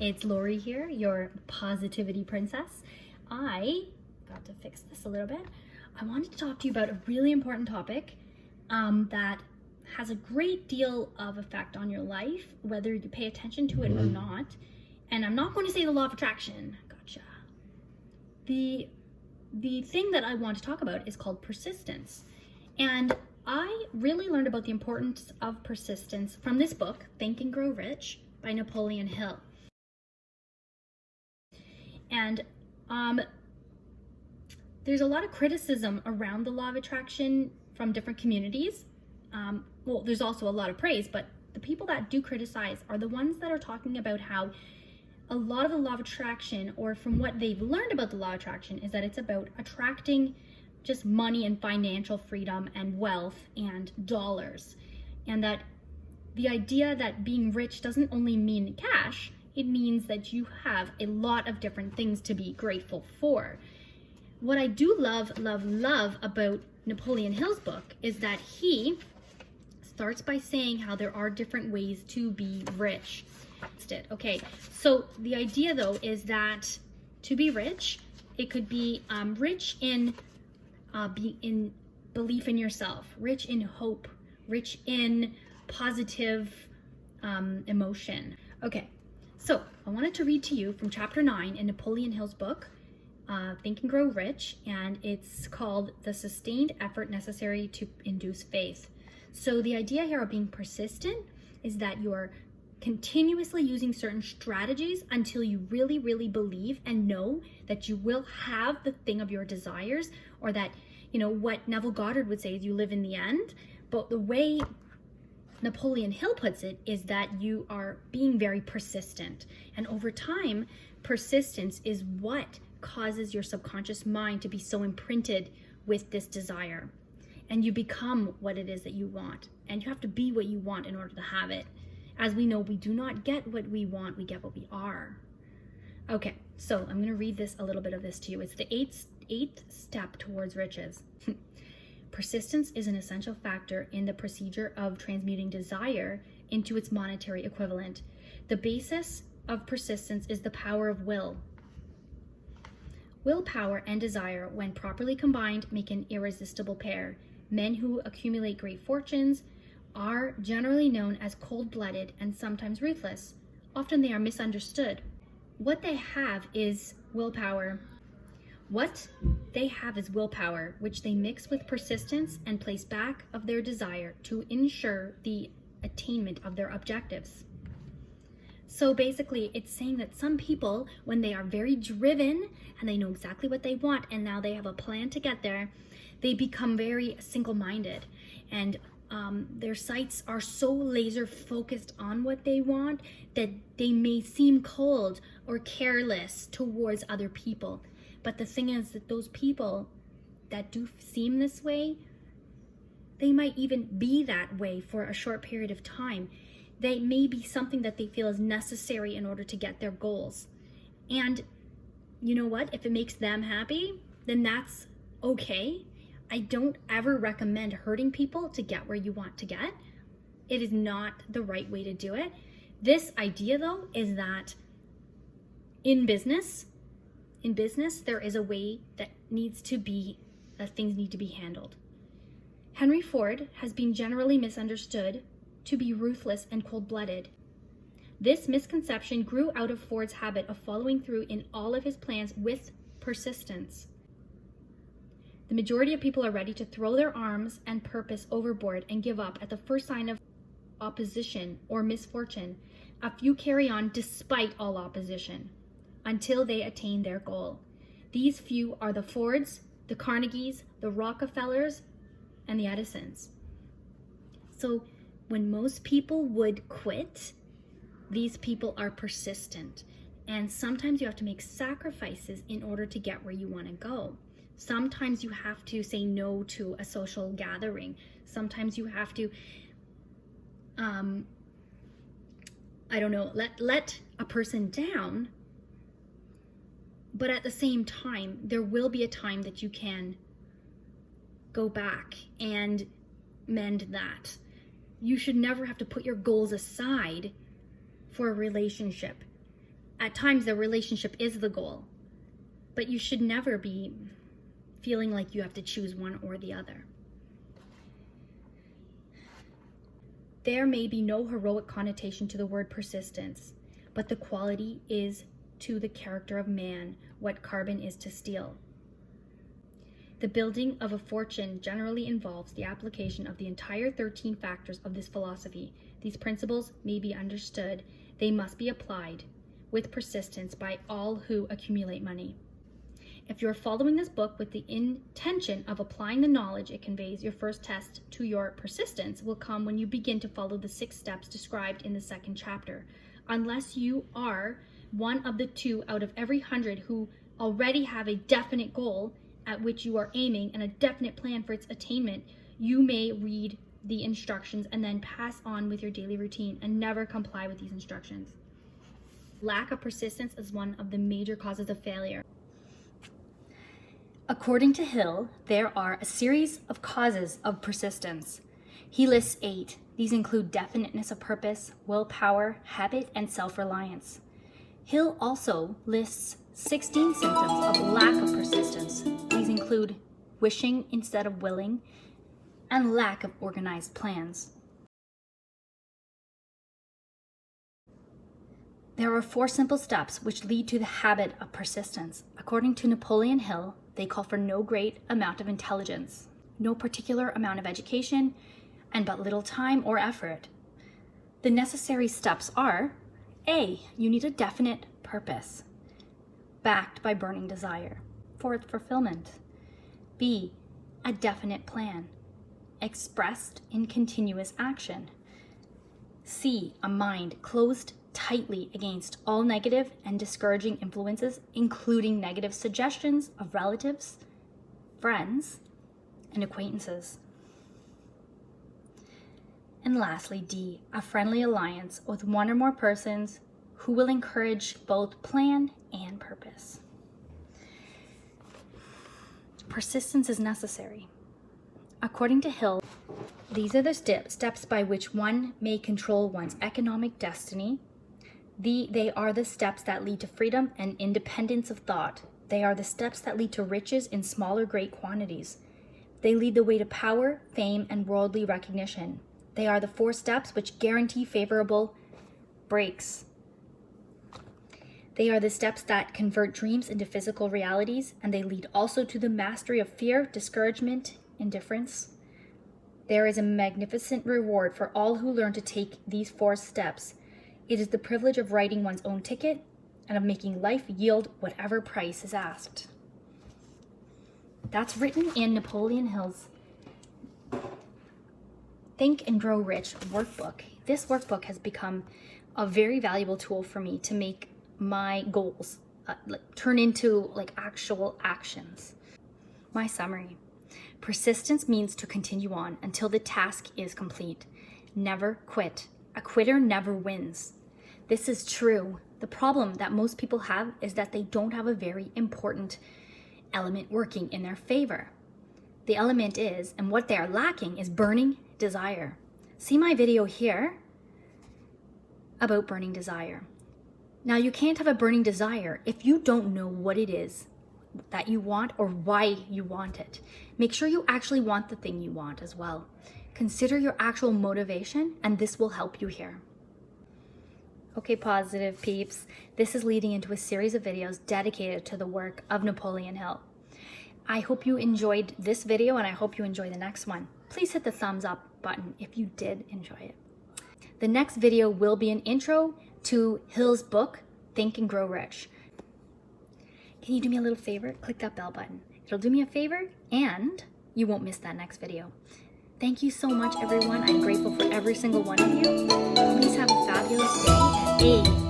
It's Lori here, your positivity princess. I got to fix this a little bit. I wanted to talk to you about a really important topic that has a great deal of effect on your life, whether you pay attention to it or not. And I'm not going to say the law of attraction. Gotcha. The thing that I want to talk about is called persistence. And I really learned about the importance of persistence from this book, Think and Grow Rich by Napoleon Hill. And there's a lot of criticism around the law of attraction from different communities. Well, there's also a lot of praise, but the people that do criticize are the ones that are talking about how a lot of the law of attraction, or from what they've learned about the law of attraction, is that it's about attracting just money and financial freedom and wealth and dollars. And that the idea that being rich doesn't only mean cash, it means that you have a lot of different things to be grateful for. What I do love about Napoleon Hill's book is that he starts by saying how there are different ways to be rich. Okay, so the idea though is that to be rich, it could be rich in belief in yourself, rich in hope, rich in positive emotion. Okay, so I wanted to read to you from chapter 9 in Napoleon Hill's book, Think and Grow Rich, and it's called The Sustained Effort Necessary to Induce Faith. So the idea here of being persistent is that you're continuously using certain strategies until you really, really believe and know that you will have the thing of your desires, or that, you know, what Neville Goddard would say is you live in the end. But the way Napoleon Hill puts it is that you are being very persistent. And over time, persistence is what causes your subconscious mind to be so imprinted with this desire. And you become what it is that you want. And you have to be what you want in order to have it. As we know, we do not get what we want, we get what we are. Okay, so I'm going to read a little bit of this to you. It's the eighth step towards riches. Persistence is an essential factor in the procedure of transmuting desire into its monetary equivalent. The basis of persistence is the power of will. Willpower and desire, when properly combined, make an irresistible pair. Men who accumulate great fortunes are generally known as cold-blooded and sometimes ruthless. Often they are misunderstood. What they have is willpower. Which they mix with persistence and place back of their desire to ensure the attainment of their objectives. So basically, it's saying that some people, when they are very driven and they know exactly what they want and now they have a plan to get there, they become very single-minded, and their sights are so laser focused on what they want that they may seem cold or careless towards other people. But the thing is that those people that do seem this way, they might even be that way for a short period of time. They may be something that they feel is necessary in order to get their goals. And you know what? If it makes them happy, then that's okay. I don't ever recommend hurting people to get where you want to get. It is not the right way to do it. This idea though is that in business, there is a way that things need to be handled. Henry Ford has been generally misunderstood to be ruthless and cold-blooded. This misconception grew out of Ford's habit of following through in all of his plans with persistence. The majority of people are ready to throw their arms and purpose overboard and give up at the first sign of opposition or misfortune. A few carry on despite all opposition until they attain their goal. These few are the Fords, the Carnegies, the Rockefellers, and the Edisons. So when most people would quit, these people are persistent. And sometimes you have to make sacrifices in order to get where you want to go. Sometimes you have to say no to a social gathering. Sometimes you have to, let a person down. But at the same time, there will be a time that you can go back and mend that. You should never have to put your goals aside for a relationship. At times, the relationship is the goal, but you should never be feeling like you have to choose one or the other. There may be no heroic connotation to the word persistence, but the quality is to the character of man what carbon is to steel. The building of a fortune generally involves the application of the entire 13 factors of this philosophy. These principles may be understood. They must be applied with persistence by all who accumulate money. If you're following this book with the intention of applying the knowledge it conveys, your first test to your persistence will come when you begin to follow the 6 steps described in the 2nd chapter. Unless you are one of the 2 out of every 100 who already have a definite goal at which you are aiming and a definite plan for its attainment, you may read the instructions and then pass on with your daily routine and never comply with these instructions. Lack of persistence is one of the major causes of failure. According to Hill, there are a series of causes of persistence. He lists 8. These include definiteness of purpose, willpower, habit, and self-reliance. Hill also lists 16 symptoms of lack of persistence. These include wishing instead of willing and lack of organized plans. There are 4 simple steps which lead to the habit of persistence. According to Napoleon Hill, they call for no great amount of intelligence, no particular amount of education, and but little time or effort. The necessary steps are: A, you need a definite purpose, backed by burning desire for its fulfillment. B, a definite plan, expressed in continuous action. C, a mind closed tightly against all negative and discouraging influences, including negative suggestions of relatives, friends, and acquaintances. And lastly, D, a friendly alliance with one or more persons who will encourage both plan and purpose. Persistence is necessary. According to Hill, these are the steps by which one may control one's economic destiny. They are the steps that lead to freedom and independence of thought. They are the steps that lead to riches in small or great quantities. They lead the way to power, fame, and worldly recognition. They are the 4 steps which guarantee favorable breaks. They are the steps that convert dreams into physical realities, and they lead also to the mastery of fear, discouragement, indifference. There is a magnificent reward for all who learn to take these 4 steps. It is the privilege of writing one's own ticket and of making life yield whatever price is asked. That's written in Napoleon Hill's Think and Grow Rich workbook. This workbook has become a very valuable tool for me to make my goals turn into actual actions. My summary: persistence means to continue on until the task is complete. Never quit. A quitter never wins. This is true. The problem that most people have is that they don't have a very important element working in their favor. The element is, and what they are lacking is burning desire. See my video here about burning desire. Now, you can't have a burning desire if you don't know what it is that you want or why you want it. Make sure you actually want the thing you want as well. Consider your actual motivation, and this will help you here. Okay, positive peeps, this is leading into a series of videos dedicated to the work of Napoleon Hill. I hope you enjoyed this video, and I hope you enjoy the next one. Please hit the thumbs up button if you did enjoy it. The next video will be an intro to Hill's book, Think and Grow Rich. Can you do me a little favor? Click that bell button. It'll do me a favor, and you won't miss that next video. Thank you so much, everyone. I'm grateful for every single one of you. Please have a fabulous day and